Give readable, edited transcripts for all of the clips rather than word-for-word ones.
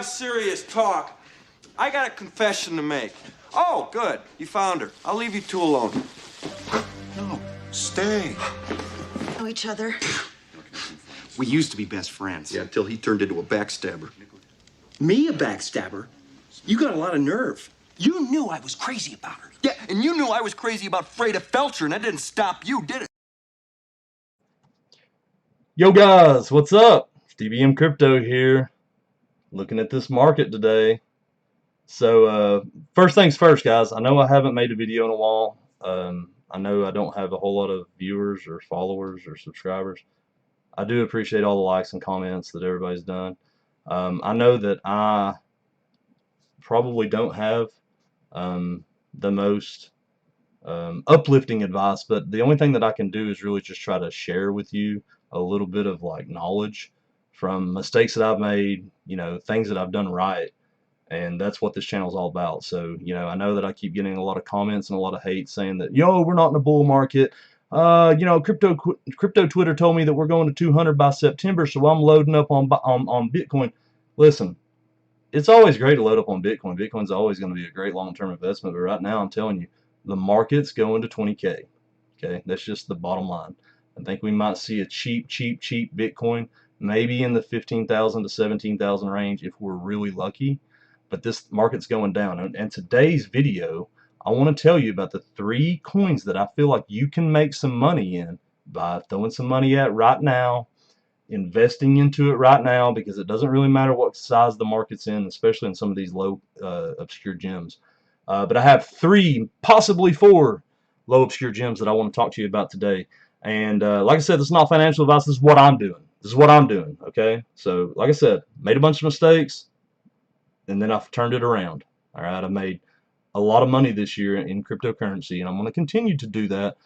have serious talk. I got a confession to make. Oh, good. You found her. I'll leave you two alone. No, stay. Know each other. We used to be best friends. Yeah, until he turned into a backstabber. Me, a backstabber? You got a lot of nerve. You knew I was crazy about her. Yeah, and you knew I was crazy about Freda Felcher, and that didn't stop you, did it? Yo guys, what's up? DBM Crypto here, looking at this market today. So first things first, guys, I know I haven't made a video in a while. I know I don't have a whole lot of viewers or followers or subscribers. I do appreciate all the likes and comments that everybody's done. I know that I probably don't have the most uplifting advice, but the only thing that I can do is really just try to share with you a little bit of like knowledge from mistakes that I've made, you know, things that I've done right, and that's what this channel is all about. So, you know, I know that I keep getting a lot of comments and a lot of hate saying that, yo, we're not in a bull market. You know, crypto Twitter told me that we're going to 200 by September, so I'm loading up on Bitcoin. Listen, it's always great to load up on Bitcoin. Bitcoin's always going to be a great long-term investment, but right now I'm telling you, the market's going to 20K. Okay, that's just the bottom line. I think we might see a cheap Bitcoin, maybe in the 15,000 to 17,000 range if we're really lucky. But this market's going down. And today's video, I want to tell you about the 3 coins that I feel like you can make some money in by throwing some money at right now, investing into it right now, because it doesn't really matter what size the market's in, especially in some of these low obscure gems. But I have 3, possibly 4 low obscure gems that I want to talk to you about today. And like I said, this is not financial advice. This is what I'm doing. This is what I'm doing. Okay. So like I said, made a bunch of mistakes, and then I've turned it around. All right. I've made a lot of money this year in cryptocurrency, and I'm going to continue to do that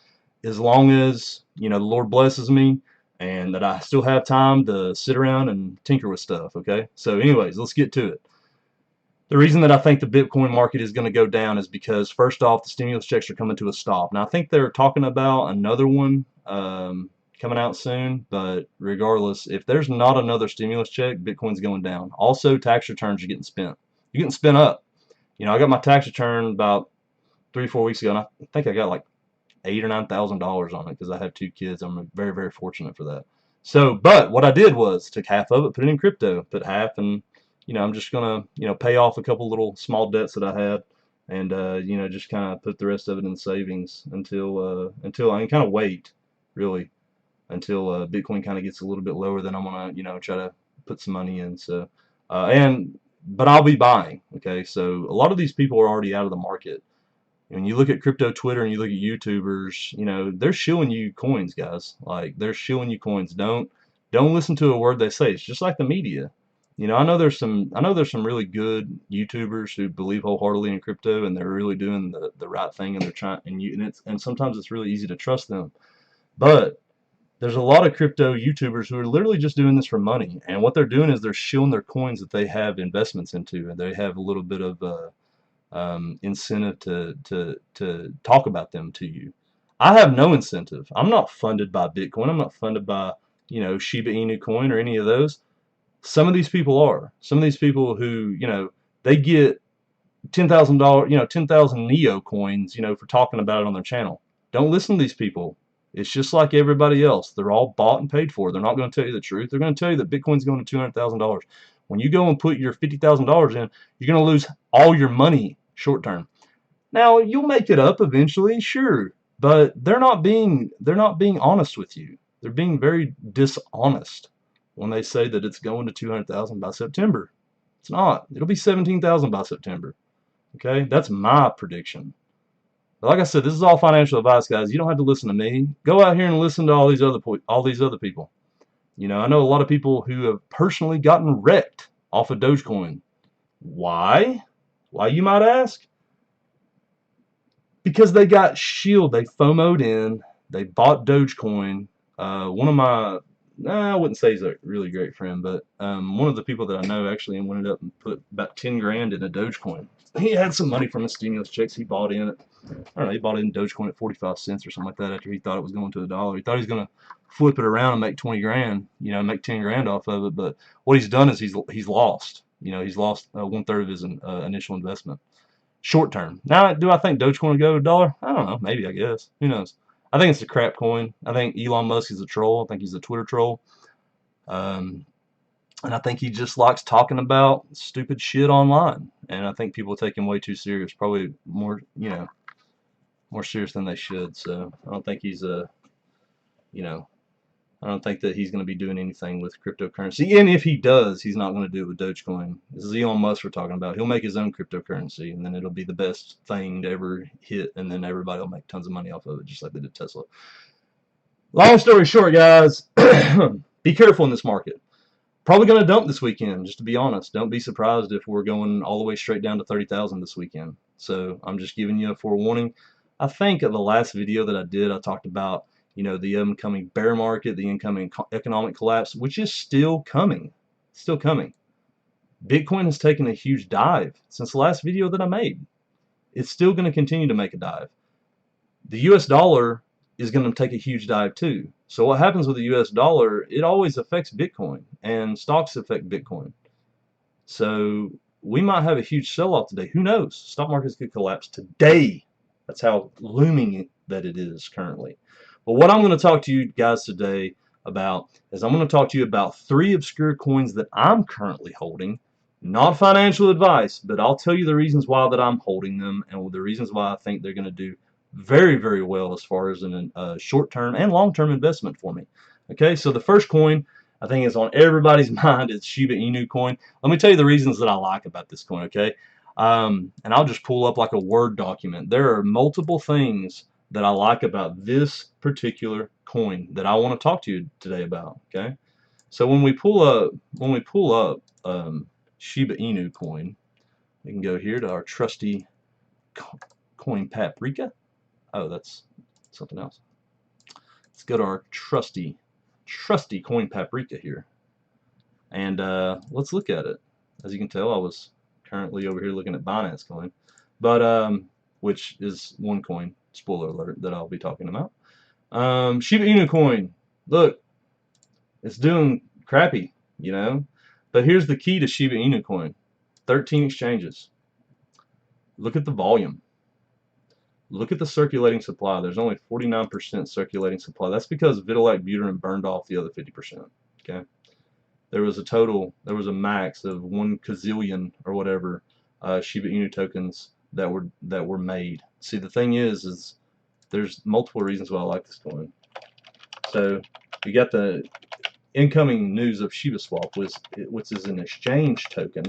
as long as, you know, the Lord blesses me and that I still have time to sit around and tinker with stuff. Okay. So anyways, let's get to it. The reason that I think the Bitcoin market is going to go down is because, first off, the stimulus checks are coming to a stop. Now, I think they're talking about another one coming out soon, but regardless, if there's not another stimulus check, Bitcoin's going down. Also, tax returns are getting spent. You're getting spent up. You know, I got my tax return about 3 or 4 weeks ago, and I think I got like $8,000 or $9,000 on it because I have 2 kids. I'm very, very fortunate for that. So, but what I did was took half of it, put it in crypto, put half, and you know, I'm just gonna, you know, pay off a couple little small debts that I had, and you know, just kind of put the rest of it in savings until I can kind of wait, really, until Bitcoin kind of gets a little bit lower. Then I'm gonna, you know, try to put some money in. So, but I'll be buying. Okay, so a lot of these people are already out of the market. When you look at crypto Twitter and you look at YouTubers, you know, they're shilling you coins, guys. Like, they're shilling you coins. Don't listen to a word they say. It's just like the media. You know, I know there's some really good YouTubers who believe wholeheartedly in crypto, and they're really doing the right thing, and they're trying, and sometimes it's really easy to trust them. But there's a lot of crypto YouTubers who are literally just doing this for money, and what they're doing is they're shilling their coins that they have investments into, and they have a little bit of incentive to talk about them to you. I have no incentive. I'm not funded by Bitcoin. I'm not funded by, you know, Shiba Inu Coin or any of those. Some of these people are. Some of these people who, you know, they get $10,000, you know, 10,000 Neo coins, you know, for talking about it on their channel. Don't listen to these people. It's just like everybody else. They're all bought and paid for. They're not going to tell you the truth. They're going to tell you that Bitcoin's going to $200,000. When you go and put your $50,000 in, you're going to lose all your money short term. Now, you'll make it up eventually, sure, but they're not being honest with you. They're being very dishonest when they say that it's going to 200,000 by September. It's not. It'll be 17,000 by September. Okay, that's my prediction. But like I said, this is all financial advice, guys. You don't have to listen to me. Go out here and listen to all these other people. You know, I know a lot of people who have personally gotten wrecked off of Dogecoin. Why? Why, you might ask? Because they got shielded. They FOMO'd in. They bought Dogecoin. One of my, I wouldn't say he's a really great friend, but one of the people that I know actually ended up and put about 10 grand in a Dogecoin. He had some money from his stimulus checks. He bought in it. I don't know. He bought in Dogecoin at 45 cents or something like that after he thought it was going to $1. He thought he was going to flip it around and make 20 grand, you know, make 10 grand off of it. But what he's done is he's lost. You know, he's lost 1/3 of his initial investment. Short term. Now, do I think Dogecoin will go to $1? I don't know. Maybe, I guess. Who knows? I think it's a crap coin. I think Elon Musk is a troll. I think he's a Twitter troll. And I think he just likes talking about stupid shit online. And I think people take him way too serious. Probably more, you know, more serious than they should. So I don't think he's you know, I don't think that he's going to be doing anything with cryptocurrency. And if he does, he's not going to do it with Dogecoin. This is Elon Musk we're talking about. He'll make his own cryptocurrency, and then it'll be the best thing to ever hit, and then everybody will make tons of money off of it, just like they did Tesla. Long story short, guys, be careful in this market. Probably going to dump this weekend, just to be honest. Don't be surprised if we're going all the way straight down to 30,000 this weekend. So I'm just giving you a forewarning. I think in the last video that I did, I talked about, you know, the incoming bear market, the incoming economic collapse, which is still coming. Still coming. Bitcoin has taken a huge dive since the last video that I made. It's still going to continue to make a dive. The US dollar is going to take a huge dive too. So what happens with the US dollar, it always affects Bitcoin, and stocks affect Bitcoin. So we might have a huge sell-off today. Who knows? Stock markets could collapse today. That's how looming that it is currently. But what I'm going to talk to you guys today about is I'm going to talk to you about 3 obscure coins that I'm currently holding. Not financial advice, but I'll tell you the reasons why that I'm holding them and the reasons why I think they're going to do very, very well as far as a short-term and long-term investment for me. Okay, so the first coin I think is on everybody's mind is Shiba Inu Coin. Let me tell you the reasons that I like about this coin, okay? And I'll just pull up like a Word document. There are multiple things that I like about this particular coin that I want to talk to you today about. Okay, so when we pull up Shiba Inu Coin, we can go here to our trusty coin paprika. Oh, that's something else. Let's go to our trusty coin paprika here, and let's look at it. As you can tell, I was currently over here looking at Binance Coin, but which is one coin, spoiler alert, that I'll be talking about. Shiba Inu Coin, look, it's doing crappy, you know, but here's the key to Shiba Inu Coin: 13 exchanges. Look at the volume. Look at the circulating supply. There's only 49% circulating supply. That's because Vitalik Buterin burned off the other 50%. Okay, there was a max of 1 gazillion or whatever Shiba Inu tokens that were made. See, the thing is there's multiple reasons why I like this coin. So we got the incoming news of Shiba Swap, which is an exchange token,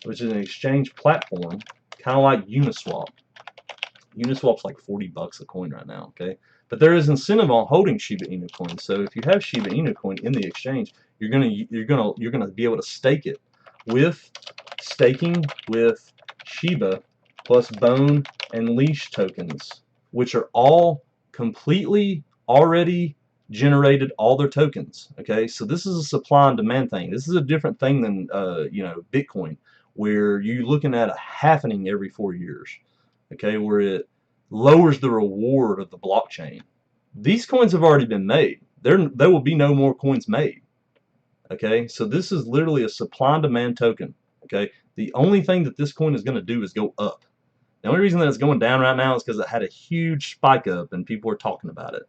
which is an exchange platform, kind of like Uniswap. Uniswap's like $40 a coin right now, okay? But there is incentive on holding Shiba Inu Coin. So if you have Shiba Inu Coin in the exchange, you're gonna be able to stake it with staking with Shiba plus Bone and Leash tokens, which are all completely already generated all their tokens. Okay, so this is a supply and demand thing. This is a different thing than you know, Bitcoin, where you're looking at a halfening every 4 years. Okay, where it lowers the reward of the blockchain. These coins have already been made. There will be no more coins made. Okay, so this is literally a supply and demand token. Okay, the only thing that this coin is going to do is go up. The only reason that it's going down right now is because it had a huge spike up and people are talking about it.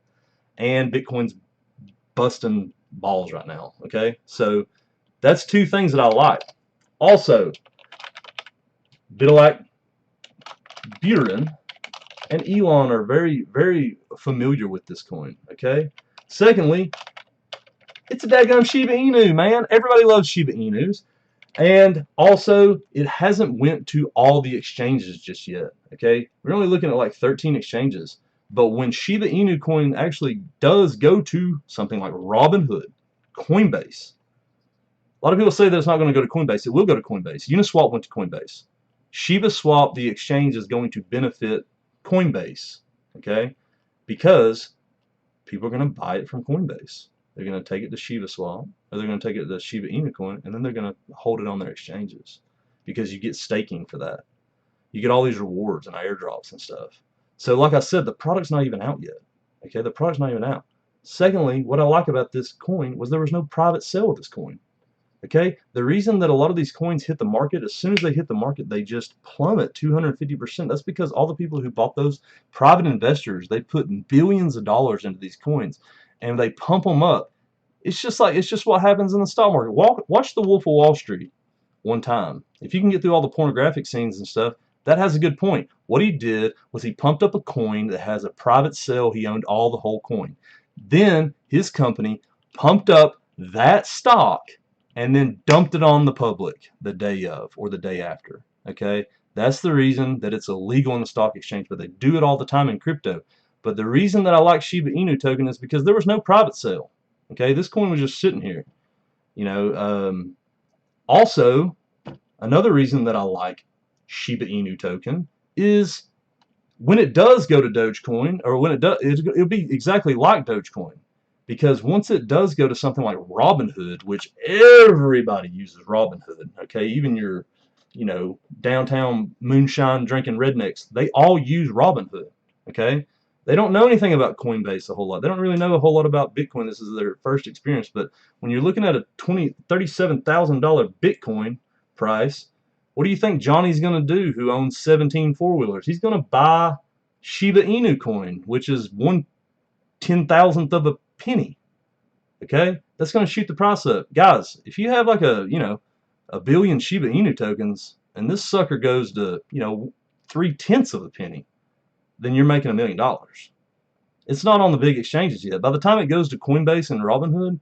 And Bitcoin's busting balls right now. Okay, so that's 2 things that I like. Also, Vitalik Buterin and Elon are very, very familiar with this coin. Okay, secondly, it's a daggum Shiba Inu, man. Everybody loves Shiba Inus. And also, it hasn't went to all the exchanges just yet. Okay, we're only looking at like 13 exchanges. But when Shiba Inu Coin actually does go to something like Robinhood, Coinbase, a lot of people say that it's not going to go to Coinbase. It will go to Coinbase. Uniswap went to Coinbase. Shiba Swap, the exchange, is going to benefit Coinbase, okay, because people are going to buy it from Coinbase. They're going to take it to Shiba Swap, or they're going to take it to Shiba Inu Coin, and then they're going to hold it on their exchanges because you get staking for that. You get all these rewards and airdrops and stuff. So like I said, the product's not even out yet. Okay, the product's not even out. Secondly, what I like about this coin was there was no private sale of this coin. Okay, the reason that a lot of these coins hit the market, as soon as they hit the market, they just plummet 250%. That's because all the people who bought those, private investors, they put billions of dollars into these coins and they pump them up. It's just what happens in the stock market. Watch The Wolf of Wall Street one time. If you can get through all the pornographic scenes and stuff, that has a good point. What he did was he pumped up a coin that has a private sale. He owned all the whole coin. Then his company pumped up that stock and then dumped it on the public the day of or the day after. Okay, that's the reason that it's illegal in the stock exchange, but they do it all the time in crypto. But the reason that I like Shiba Inu token is because there was no private sale. Okay, this coin was just sitting here. You know, also another reason that I like Shiba Inu token is when it does go to Dogecoin, or when it does, it'll be exactly like Dogecoin. Because once it does go to something like Robinhood, which everybody uses Robinhood, okay, even your, downtown moonshine drinking rednecks, they all use Robinhood, okay? They don't know anything about Coinbase a whole lot. They don't really know a whole lot about Bitcoin. This is their first experience. But when you're looking at a $37,000 Bitcoin price, what do you think Johnny's going to do who owns 17 four-wheelers? He's going to buy Shiba Inu Coin, which is 1/10,000th of a penny. Okay, that's going to shoot the price up. Guys, if you have like a billion Shiba Inu tokens and this sucker goes to 3/10 of a penny, then you're making $1 million. It's not on the big exchanges yet. By the time it goes to Coinbase and Robinhood,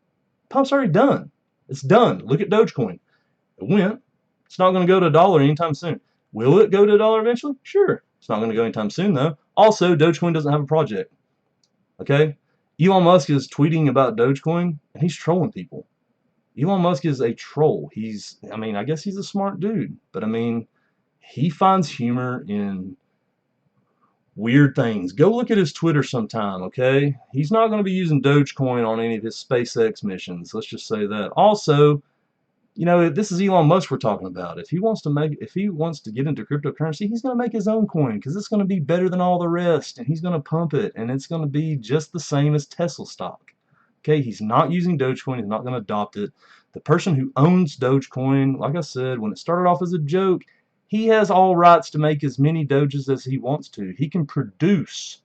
pump's already done. It's done. Look at Dogecoin. It went. It's not going to go to $1 anytime soon. Will it go to $1 eventually? Sure. It's not going to go anytime soon though. Also, Dogecoin doesn't have a project. Okay? Elon Musk is tweeting about Dogecoin, and he's trolling people. Elon Musk is a troll. I guess he's a smart dude, but he finds humor in weird things. Go look at his Twitter sometime, okay? He's not going to be using Dogecoin on any of his SpaceX missions. Let's just say that. Also, this is Elon Musk we're talking about. If he wants to get into cryptocurrency, he's going to make his own coin because it's going to be better than all the rest, and he's going to pump it, and it's going to be just the same as Tesla stock. Okay, he's not using Dogecoin. He's not going to adopt it. The person who owns Dogecoin, like I said, when it started off as a joke, he has all rights to make as many Doges as he wants to. He can produce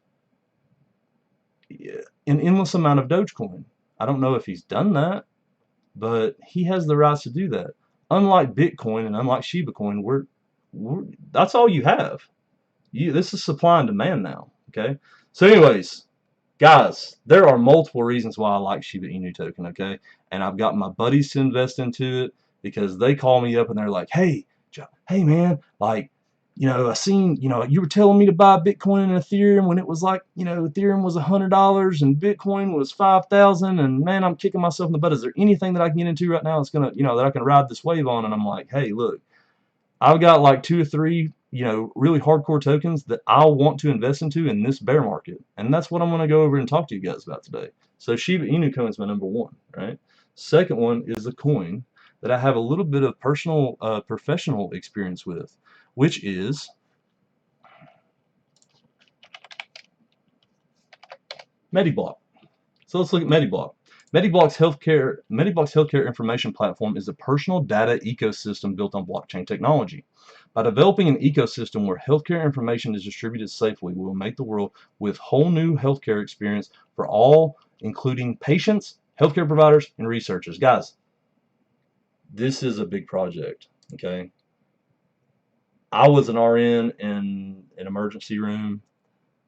an endless amount of Dogecoin. I don't know if he's done that, but he has the rights to do that. Unlike Bitcoin and unlike Shiba Coin, that's all you have. This is supply and demand now. Okay. So, anyways, guys, there are multiple reasons why I like Shiba Inu token. Okay, and I've got my buddies to invest into it because they call me up and they're like, "Hey, man, like, I seen, you were telling me to buy Bitcoin and Ethereum when it was like, Ethereum was $100 and Bitcoin was 5,000, and man, I'm kicking myself in the butt. Is there anything that I can get into right now that's gonna, that I can ride this wave on?" And I'm like, "Hey, look, I've got like 2 or 3, really hardcore tokens that I want to invest into in this bear market, and that's what I'm gonna go over and talk to you guys about today." So Shiba Inu Coin is my number one, right? Second one is a coin that I have a little bit of personal, professional experience with, which is MediBlock. So let's look at MediBlock. MediBlock's healthcare information platform is a personal data ecosystem built on blockchain technology. By developing an ecosystem where healthcare information is distributed safely, we will make the world with whole new healthcare experience for all, including patients, healthcare providers, and researchers. Guys, this is a big project, okay? I was an RN in an emergency room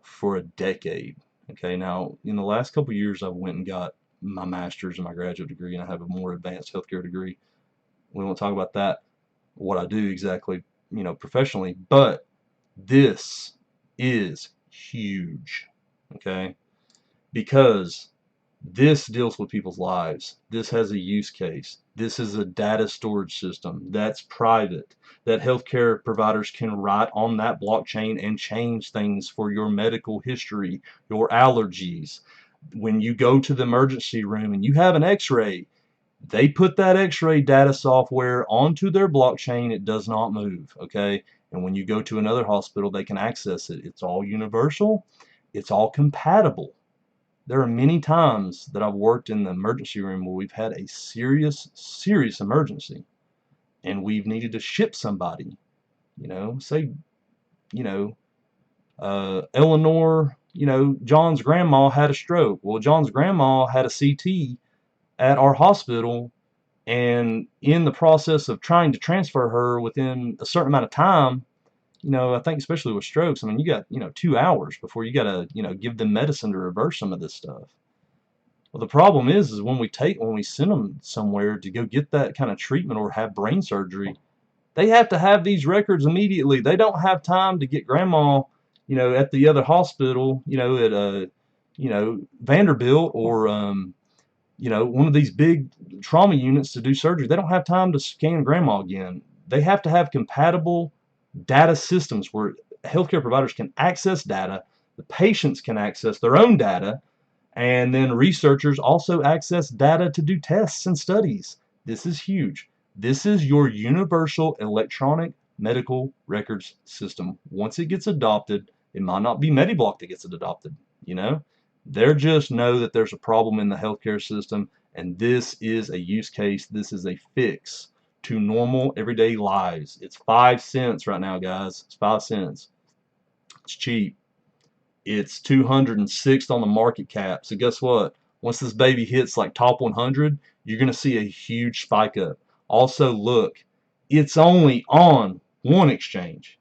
for a decade. Okay, now in the last couple of years, I went and got my master's and my graduate degree, and I have a more advanced healthcare degree. We won't talk about that, what I do exactly, professionally, but this is huge, okay? Because this deals with people's lives. This has a use case. This is a data storage system that's private, that healthcare providers can write on that blockchain and change things for your medical history, your allergies. When you go to the emergency room and you have an x-ray, they put that x-ray data software onto their blockchain. It does not move, okay? And when you go to another hospital, they can access it. It's all universal. It's all compatible. There are many times that I've worked in the emergency room where we've had a serious emergency and we've needed to ship somebody, say, you know, Eleanor, John's grandma had a stroke. Well, John's grandma had a CT at our hospital, and in the process of trying to transfer her within a certain amount of time, I think especially with strokes, I mean, you got, 2 hours before you got to, give them medicine to reverse some of this stuff. Well, the problem is when we send them somewhere to go get that kind of treatment or have brain surgery, they have to have these records immediately. They don't have time to get grandma, at the other hospital, at Vanderbilt or one of these big trauma units to do surgery. They don't have time to scan grandma again. They have to have compatible data systems where healthcare providers can access data, the patients can access their own data, and then researchers also access data to do tests and studies. This is huge. This is your universal electronic medical records system. Once it gets adopted, it might not be Mediblock that gets it adopted, They just know that there's a problem in the healthcare system, and this is a use case. This is a fix to normal everyday lives. It's 5 cents right now, guys. It's 5 cents. It's cheap. It's 206th on the market cap. So guess what? Once this baby hits like top 100, you're going to see a huge spike up. Also, look, it's only on one exchange,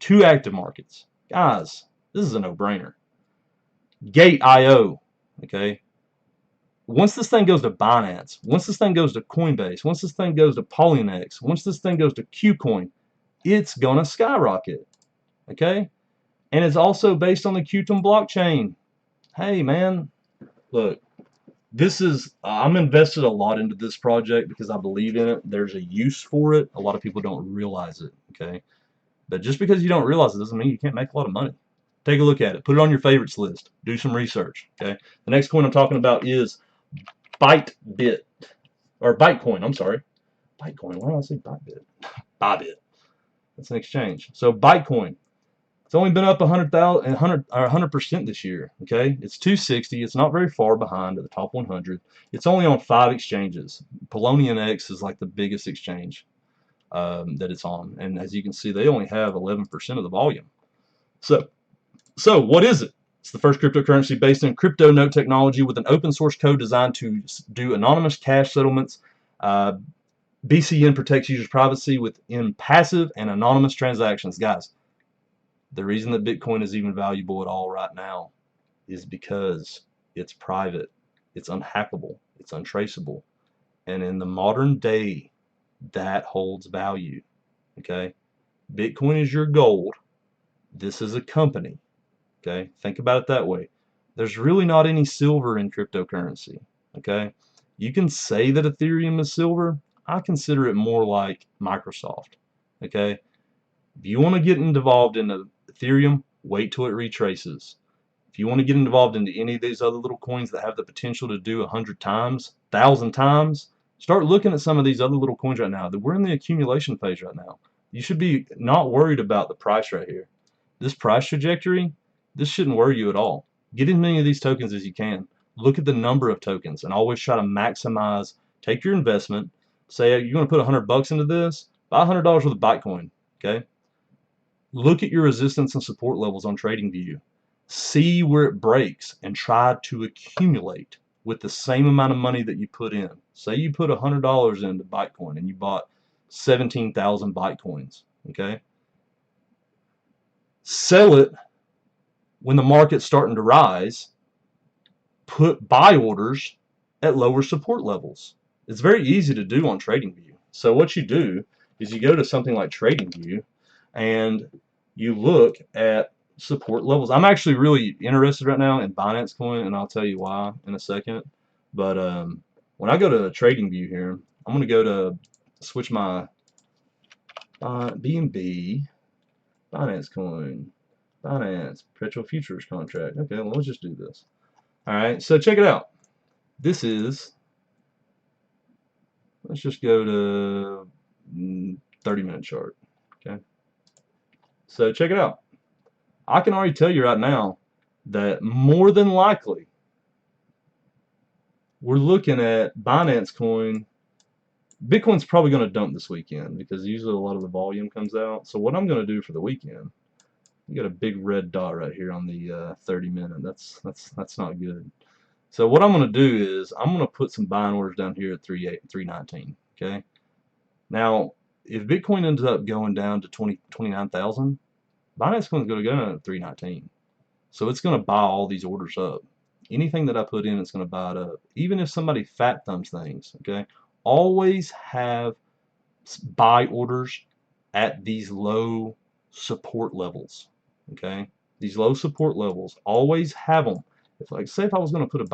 2 active markets. Guys, this is a no-brainer. Gate.io, okay? Once this thing goes to Binance, once this thing goes to Coinbase, once this thing goes to Polynex, once this thing goes to Qcoin, it's going to skyrocket, okay? And it's also based on the Qtum blockchain. Hey, man, look, I'm invested a lot into this project because I believe in it. There's a use for it. A lot of people don't realize it, okay? But just because you don't realize it doesn't mean you can't make a lot of money. Take a look at it. Put it on your favorites list. Do some research, okay? The next coin I'm talking about is Bytecoin, I'm sorry. Bytecoin, why did I say Bytebit? Bybit. That's an exchange. So Bytecoin. It's only been up 100% this year. Okay, it's 260. It's not very far behind at the top 100. It's only on 5 exchanges. Polonium X is like the biggest exchange that it's on, and as you can see, they only have 11% of the volume. So what is it? It's the first cryptocurrency based in crypto note technology with an open source code designed to do anonymous cash settlements. BCN protects users' privacy within passive and anonymous transactions, guys. The reason that Bitcoin is even valuable at all right now is because it's private, it's unhackable, it's untraceable. And in the modern day, that holds value, okay? Bitcoin is your gold. This is a company, okay? Think about it that way. There's really not any silver in cryptocurrency, okay? You can say that Ethereum is silver. I consider it more like Microsoft, okay? If you want to get involved in Ethereum, wait till it retraces. If you want to get involved into any of these other little coins that have the potential to do 100 times, 1,000 times, start looking at some of these other little coins right now. We're in the accumulation phase right now. You should be not worried about the price right here. This price trajectory, this shouldn't worry you at all. Get as many of these tokens as you can. Look at the number of tokens and always try to maximize. Take your investment. Say you're going to put $100 into this, buy $100 worth of Bitcoin, okay? Look at your resistance and support levels on TradingView. See where it breaks and try to accumulate with the same amount of money that you put in. Say you put $100 into Bitcoin and you bought 17,000 Bitcoins, okay? Sell it when the market's starting to rise. Put buy orders at lower support levels. It's very easy to do on TradingView. So what you do is you go to something like TradingView and you look at support levels. I'm actually really interested right now in Binance Coin, and I'll tell you why in a second. But when I go to TradingView here, I'm going to go to switch my BNB, Binance Coin, Binance Perpetual Futures contract. Okay, well, let's just do this. All right, so check it out. This is, let's just go to 30-minute chart. Okay. So check it out. I can already tell you right now that more than likely we're looking at Binance Coin. Bitcoin's probably going to dump this weekend because usually a lot of the volume comes out. So what I'm going to do for the weekend, you got a big red dot right here on the 30-minute. That's not good. So what I'm going to do is I'm going to put some buying orders down here at 319. Okay. Now, if Bitcoin ends up going down to 29,000, Binance Coin is going to go down to 319. So it's going to buy all these orders up. Anything that I put in, it's going to buy it up. Even if somebody fat thumbs things, okay? Always have buy orders at these low support levels, okay? These low support levels, always have them. If, like, say if I was going to put a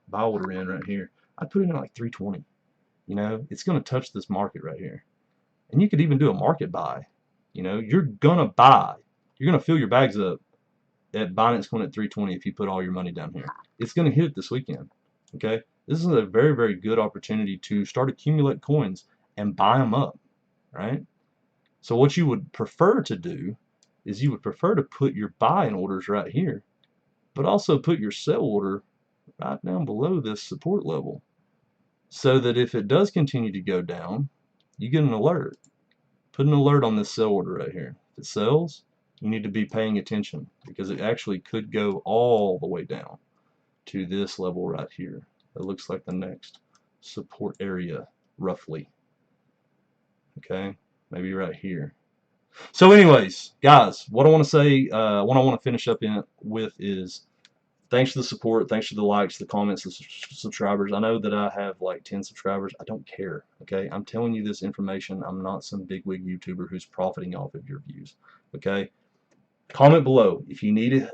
buy order in right here, I'd put it in at like 320. You know, it's going to touch this market right here. And you could even do a market buy. You know, you're going to buy. You're going to fill your bags up at Binance Coin at 320 if you put all your money down here. It's going to hit it this weekend. Okay? This is a very, very good opportunity to start accumulate coins and buy them up. Right? So what you would prefer to do is you would prefer to put your buying orders right here, but also put your sell order right down below this support level, so that if it does continue to go down, you get an alert. Put an alert on this sell order right here. If it sells, you need to be paying attention because it actually could go all the way down to this level right here. It looks like the next support area, roughly. Okay, maybe right here. So anyways, guys, what I want to say, what I want to finish up with is thanks for the support, thanks for the likes, the comments, the subscribers. I know that I have like 10 subscribers. I don't care, okay? I'm telling you this information. I'm not some bigwig YouTuber who's profiting off of your views, okay? Comment below if you need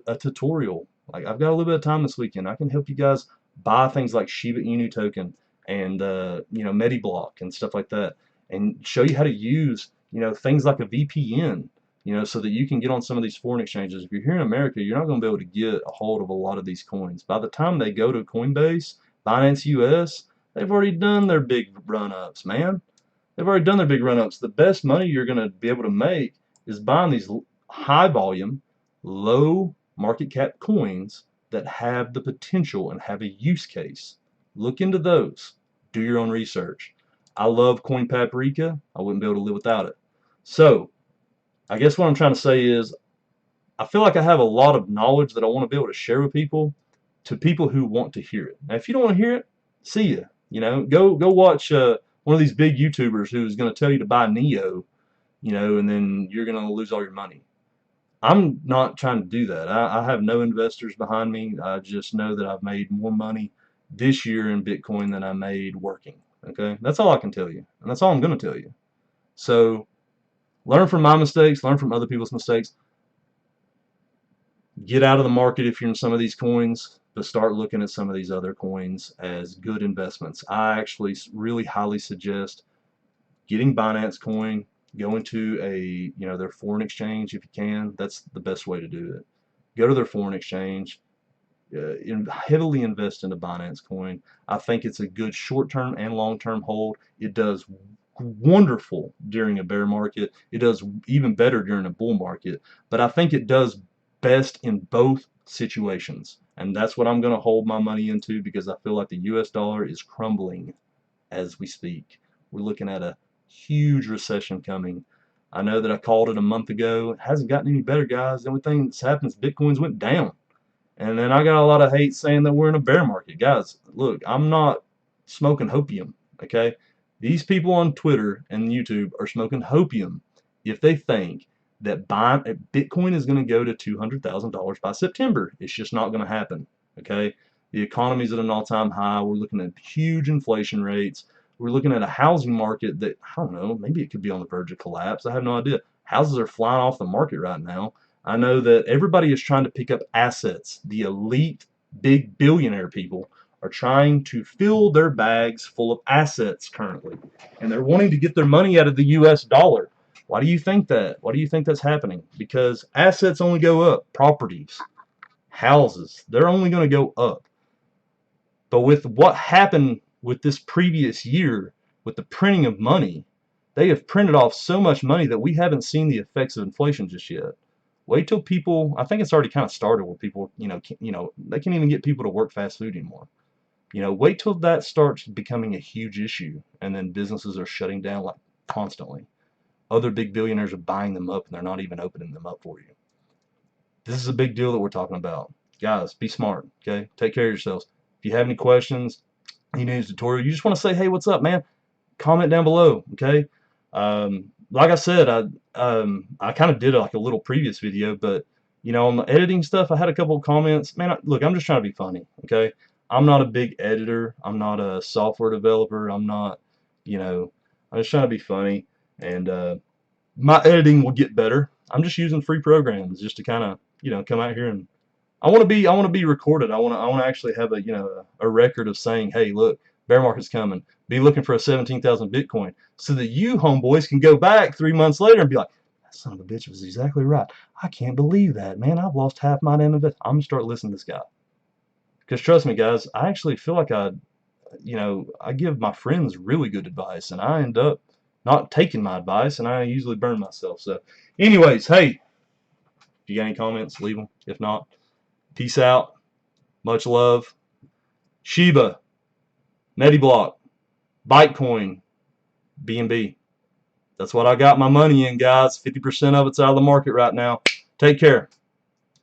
a tutorial. Like, I've got a little bit of time this weekend. I can help you guys buy things like Shiba Inu token and you know, MediBlock and stuff like that, and show you how to use, you know, things like a VPN, you know, so that you can get on some of these foreign exchanges. If you're here in America, you're not going to be able to get a hold of a lot of these coins. By the time they go to Coinbase, Binance US, they've already done their big run-ups, man. They've already done their big run-ups. The best money you're going to be able to make is buying these high volume, low market cap coins that have the potential and have a use case. Look into those. Do your own research. I love Coin Paprika. I wouldn't be able to live without it. So, I guess what I'm trying to say is, I feel like I have a lot of knowledge that I want to be able to share with people, to people who want to hear it. Now, if you don't want to hear it, see ya. You know, go watch one of these big YouTubers who's going to tell you to buy Neo, you know, and then you're going to lose all your money. I'm not trying to do that. I have no investors behind me. I just know that I've made more money this year in Bitcoin than I made working. Okay, that's all I can tell you, and that's all I'm going to tell you. So, learn from my mistakes, learn from other people's mistakes. Get out of the market if you're in some of these coins, but start looking at some of these other coins as good investments. I actually really highly suggest getting Binance Coin, going to their foreign exchange if you can. That's the best way to do it. Go to their foreign exchange, heavily invest into Binance Coin. I think it's a good short-term and long-term hold. It does wonderful during a bear market. It does even better during a bull market, but I think it does best in both situations, and that's what I'm going to hold my money into, because I feel like the US dollar is crumbling as we speak. We're looking at a huge recession coming. I know that I called it a month ago. It hasn't gotten any better, guys. The only thing that's happened is Bitcoin's went down. And then I got a lot of hate saying that we're in a bear market. Guys, look, I'm not smoking hopium, okay? These people on Twitter and YouTube are smoking hopium if they think that Bitcoin is going to go to $200,000 by September. It's just not going to happen, okay? The economy's at an all-time high. We're looking at huge inflation rates. We're looking at a housing market that, I don't know, maybe it could be on the verge of collapse. I have no idea. Houses are flying off the market right now. I know that everybody is trying to pick up assets. The elite, big billionaire people are trying to fill their bags full of assets currently. And they're wanting to get their money out of the US dollar. Why do you think that? Why do you think that's happening? Because assets only go up. Properties, houses, they're only going to go up. But with what happened with this previous year, with the printing of money, they have printed off so much money that we haven't seen the effects of inflation just yet. Wait till people, I think it's already kind of started where people, they can't even get people to work fast food anymore. You know, wait till that starts becoming a huge issue, and then businesses are shutting down like constantly. Other big billionaires are buying them up, and they're not even opening them up for you. This is a big deal that we're talking about. Guys, be smart, okay? Take care of yourselves. If you have any questions, you need a tutorial, you just want to say, hey, what's up, man? Comment down below, okay? Like I said, I kind of did like a little previous video, but you know, on the editing stuff, I had a couple of comments. Man, look, I'm just trying to be funny, okay? I'm not a big editor. I'm not a software developer. I'm not, you know, I'm just trying to be funny, and my editing will get better. I'm just using free programs just to kind of, you know, come out here and I want to be recorded. I want to actually have a, you know, a record of saying, hey, look, bear market's coming. Be looking for a 17,000 Bitcoin, so that you homeboys can go back 3 months later and be like, that son of a bitch was exactly right. I can't believe that, man. I've lost half my damn investment. I'm gonna start listening to this guy, because trust me, guys, I actually feel like you know, I give my friends really good advice, and I end up not taking my advice, and I usually burn myself. So, anyways, hey, if you got any comments, leave them. If not, peace out. Much love. Shiba, Mediblock, Bitcoin, BNB. That's what I got my money in, guys. 50% of it's out of the market right now. Take care.